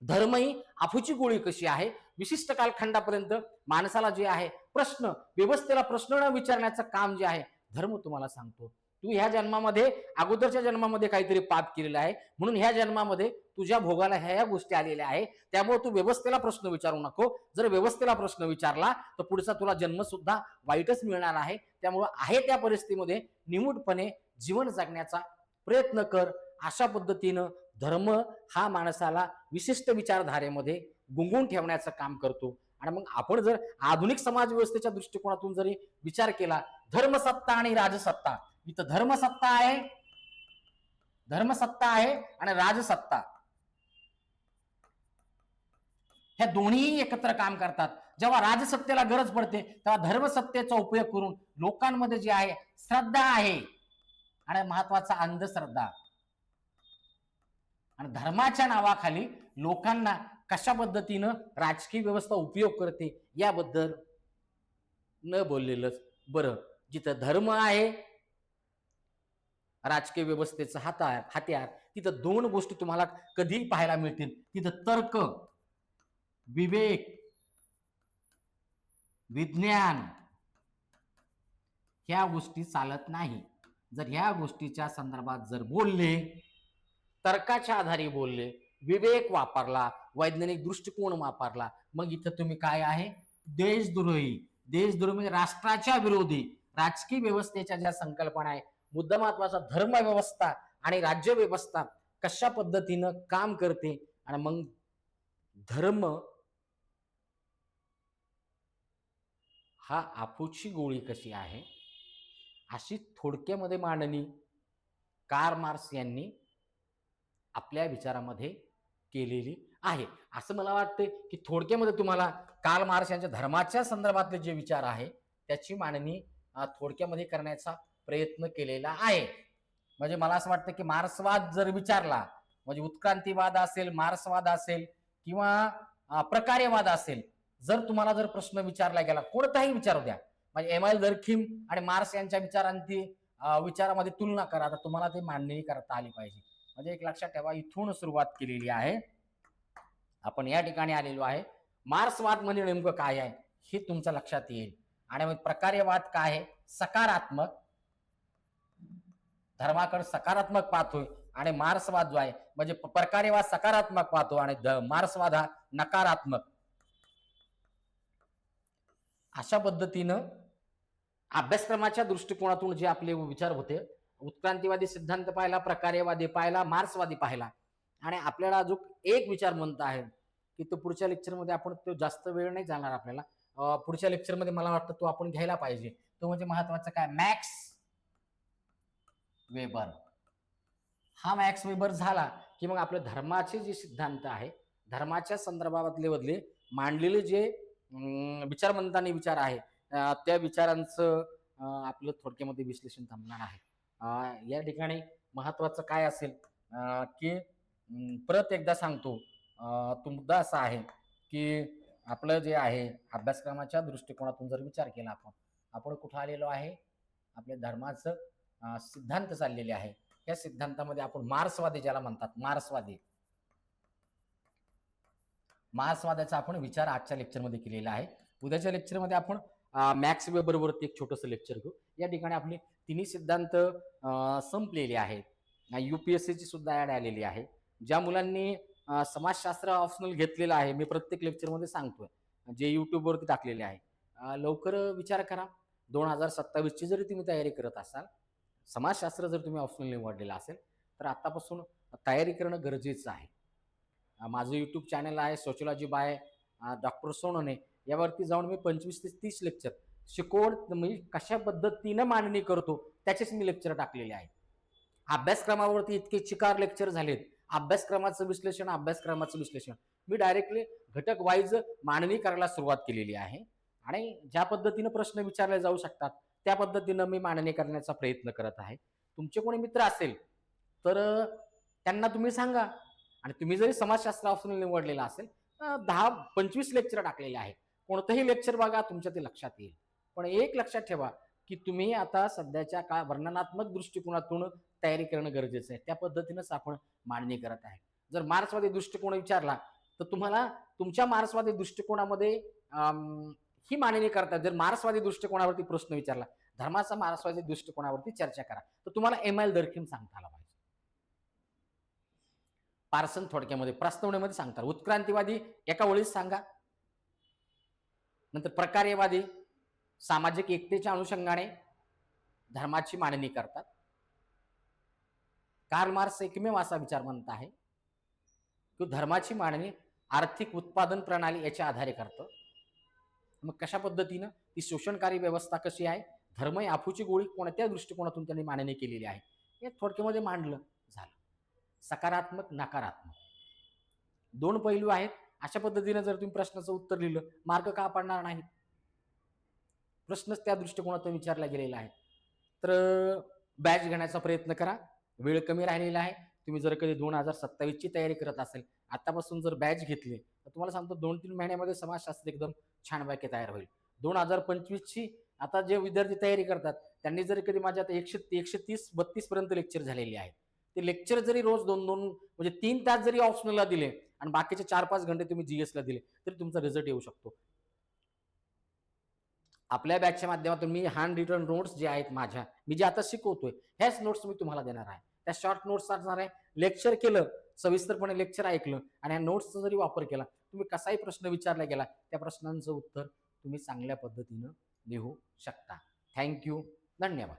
Speaker 1: धर्म ही आफूची गोळी कशी आहे, विशिष्ट कालखंडापर्यंत माणसाला जे आहे प्रश्न, व्यवस्थेला प्रश्न न विचारण्याचं काम जे आहे धर्म तुम्हाला सांगतो. तू ह्या जन्मामध्ये अगोदरच्या जन्मामध्ये काहीतरी पाप केलेला आहे, म्हणून ह्या जन्मामध्ये तुझ्या भोगाला ह्या गोष्टी आलेल्या आहे. त्यामुळे तू व्यवस्थेला प्रश्न विचारू नको. जर व्यवस्थेला प्रश्न विचारला तर पुढचा तुला जन्म सुद्धा वाईटच मिळणार आहे. त्यामुळे आहे त्या परिस्थितीमध्ये निमूटपणे जीवन जगण्याचा प्रयत्न कर. अशा पद्धतीनं धर्म हा माणसाला विशिष्ट विचारधारेमध्ये गुंगून ठेवण्याचं काम करतो. आणि मग आपण जर आधुनिक समाज व्यवस्थेच्या दृष्टिकोनातून जरी विचार केला, धर्मसत्ता आणि राजसत्ता, इथं धर्मसत्ता आहे आणि राजसत्ता, ह्या दोन्ही एकत्र काम करतात. जेव्हा राजसत्तेला गरज पडते तेव्हा धर्मसत्तेचा उपयोग करून लोकांमध्ये जे आहे श्रद्धा आहे आणि महत्वाचा अंधश्रद्धा, आणि धर्माच्या नावाखाली लोकांना कशा पद्धतीनं राजकीय व्यवस्था उपयोग करते याबद्दल न बोललेलंच बरं. जिथं धर्म आहे राजकीय व्यवस्थेचं हत्यार, तिथं दोन गोष्टी तुम्हाला कधी पाहायला मिळतील. तिथं तर्क, विवेक, विज्ञान ह्या गोष्टी चालत नाही. जर ह्या गोष्टीच्या संदर्भात जर बोलले, तर्काच्या आधारे बोलले, विवेक वापरला, वैज्ञानिक दृष्टिकोन वापरला, मग इथं तुम्ही काय आहे? देशद्रोही म्हणजे राष्ट्राच्या विरोधी राजकीय व्यवस्थेच्या ज्या संकल्पना आहे, मुद्दा महत्वाचा धर्म व्यवस्था आणि राज्य व्यवस्था कशा पद्धतीनं काम करते, आणि मग धर्म हा आपूची गोळी कशी आहे अशी थोडक्यामध्ये मांडणी कार्ल मार्क्स यांनी आपल्या विचारामध्ये केलेली आहे. असं मला वाटतं की थोडक्यामध्ये तुम्हाला कार्ल मार्क्स यांच्या धर्माच्या संदर्भातले जे विचार आहे त्याची मांडणी थोडक्यामध्ये करण्याचा प्रयत्न केलेला आहे. म्हणजे मला असं वाटतं की मार्क्सवाद जर विचारला, म्हणजे उत्क्रांतीवाद असेल, मार्क्सवाद असेल किंवा प्रकार्यवाद असेल, जर तुम्हाला जर प्रश्न विचारला गेला, कोणताही विचारू द्या, म्हणजे एमाईल दर्खिम आणि मार्क्स यांच्या विचारामध्ये तुलना करा, तर तुम्हाला ते मांडणी करता आली पाहिजे. म्हणजे एक लक्षात ठेवा, इथून सुरुवात केलेली आहे, आपण या ठिकाणी आलेलो आहे. मार्क्सवाद म्हणजे नेमकं काय आहे हे तुमच्या लक्षात येईल. आणि मग प्रकार्यवाद काय आहे? सकारात्मक, धर्माकडे सकारात्मक पाहतोय, आणि मार्क्सवाद जो आहे म्हणजे प्रकार्यवाद सकारात्मक पाहतो आणि मार्क्सवाद हा नकारात्मक. अशा पद्धतीनं अभ्यासक्रमाच्या दृष्टिकोनातून जे आपले विचार होते, उत्क्रांतीवादी सिद्धांत पाहिला, प्रकार्यवादी पाहिला, मार्क्सवादी पाहिला, आणि आपल्याला अजून एक विचार म्हणत आहे की तो पुढच्या लेक्चरमध्ये आपण, तो जास्त वेळ नाही जाणार आपल्याला, पुढच्या लेक्चरमध्ये मला वाटतं तो आपण घ्यायला पाहिजे. तो म्हणजे महत्वाचा काय, मॅक्स वेबर. हा मॅक्स वेबर झाला की मग आपले धर्माचे जे सिद्धांत आहे, धर्माच्या संदर्भातले बदले मांडलेले जे विचारवंतांनी विचार आहे, त्या विचारांचं आपलं थोडक्यामध्ये विश्लेषण थांबणार आहे. या ठिकाणी महत्वाचं काय असेल की परत एकदा सांगतो, तो मुद्दा असा आहे की आपलं जे आहे अभ्यासक्रमाच्या दृष्टिकोनातून जर विचार केला आपण कुठं आलेलो आहे, आपल्या धर्माचं सिद्धांत चाललेले आहे. या सिद्धांतामध्ये आपण मार्क्सवादी ज्याला म्हणतात, मार्क्सवादाचा आपण विचार आजच्या लेक्चरमध्ये केलेला आहे. उद्याच्या लेक्चरमध्ये आपण मॅक्स वेबरवरती एक छोटंसं लेक्चर घेऊ. या ठिकाणी आपली तिन्ही सिद्धांत संपलेले आहेत. UPSCची सुद्धा ऍड आलेली आहे. ज्या मुलांनी समाजशास्त्र ऑप्शनल घेतलेलं आहे, मी प्रत्येक लेक्चरमध्ये सांगतोय, जे युट्यूबवरती टाकलेले आहे, लवकर विचार करा. 2027ची जरी तुम्ही तयारी करत असाल, समाजशास्त्र जर तुम्ही ऑप्शनल निवडलेला असेल, तर आतापासून तयारी करणं गरजेचं आहे. माझं यूट्यूब चॅनल आहे सोशिओलॉजी बाय डॉक्टर सोनवणे. यावरती जाऊन मी 25 ते 30 लेक्चर शिकवण, मी कशा पद्धतीनं मांडणी करतो त्याचेच मी लेक्चर टाकलेले आहे. अभ्यासक्रमावरती इतके चिकार लेक्चर झालेत, अभ्यासक्रमाचं विश्लेषण मी डायरेक्टली घटक वाईज मांडणी करायला सुरुवात केलेली आहे. आणि ज्या पद्धतीनं प्रश्न विचारले जाऊ शकतात त्या पद्धतीनं मी मांडणी करण्याचा प्रयत्न करत आहे. तुमचे कोणी मित्र असेल तर त्यांना तुम्ही सांगा. आणि तुम्ही जरी समाजशास्त्र ऑप्शनल निवडलेला असेल, 10-25 लेक्चर टाकलेले आहे. कोणतंही लेक्चर बघा, तुमच्या ते लक्षात येईल. पण एक लक्षात ठेवा की तुम्ही आता सध्याच्या वर्णनात्मक दृष्टिकोनातून तयारी करणं गरजेचं आहे. त्या पद्धतीनंच आपण मांडणी करत आहे. जर मार्क्सवादी दृष्टिकोन विचारला तर तुम्हाला तुमच्या मार्क्सवादी दृष्टिकोनामध्ये ही मांडणी करतात. जर मार्क्सवादी दृष्टिकोनावरती प्रश्न विचारला, धर्माचा मार्क्सवादी दृष्टिकोनावरती चर्चा करा, तर तुम्हाला MIL दर्खीम सांगता आला पाहिजे. पार्सन थोडक्यामध्ये प्रस्तावनेमध्ये सांगतात. उत्क्रांतीवादी एका ओळीत सांगा. नंतर प्रकार्यवादी सामाजिक एकतेच्या अनुषंगाने धर्माची मांडणी करतात. कार्ल मार्क्स एकमेव असा विचार म्हणत आहे की धर्माची मांडणी आर्थिक उत्पादन प्रणाली याच्या आधारे करतं. मग कशा पद्धतीनं ती शोषणकारी व्यवस्था कशी आहे, धर्म ही अफूची गोळी कोणत्या दृष्टिकोनातून त्यांनी मांडणी केलेली आहे, हे थोडक्यामध्ये मांडलं झालं. सकारात्मक, नकारात्मक 2 पैलू आहेत. अशा पद्धतीने जर तुम्ही प्रश्नाचं उत्तर लिहिलं, मार्क का पडणार नाही? प्रश्नच त्या दृष्टिकोनातून विचारला गेलेला आहे. तर बॅच घेण्याचा प्रयत्न करा. वेळ कमी राहिलेला आहे. तुम्ही जर कधी 2027ची तयारी करत असेल, आतापासून जर बॅच घेतली तर तुम्हाला सांगतो 2-3 महिन्यामध्ये समाजशास्त्र एकदम छानपैकी तयार होईल. 2025ची आता जे विद्यार्थी तयारी करतात त्यांनी जर कधी, माझ्या आता 130-32 पर्यंत लेक्चर झालेले आहेत, ते लेक्चर जरी रोज 2-2 म्हणजे 3 तास जरी ऑप्शनलला दिले आणि बाकीचे 4-5 घंटे तुम्ही GSला दिले तरी तुमचा रिझल्ट येऊ शकतो. आपल्या बॅचच्या माध्यमातून मी हँड रिटन नोट्स जे आहेत माझ्या, मी जे आता शिकवतोय, ह्याच नोट्स मी तुम्हाला देणार आहे. त्या शॉर्ट नोट्स असणार आहे. लेक्चर केलं, सविस्तरपणे लेक्चर ऐकलं आणि या नोट्सचा जरी वापर केला, तुम्ही कसाही प्रश्न विचारला गेला, त्या प्रश्नांचं उत्तर तुम्ही चांगल्या पद्धतीनं लिहू शकता. थँक्यू. धन्यवाद.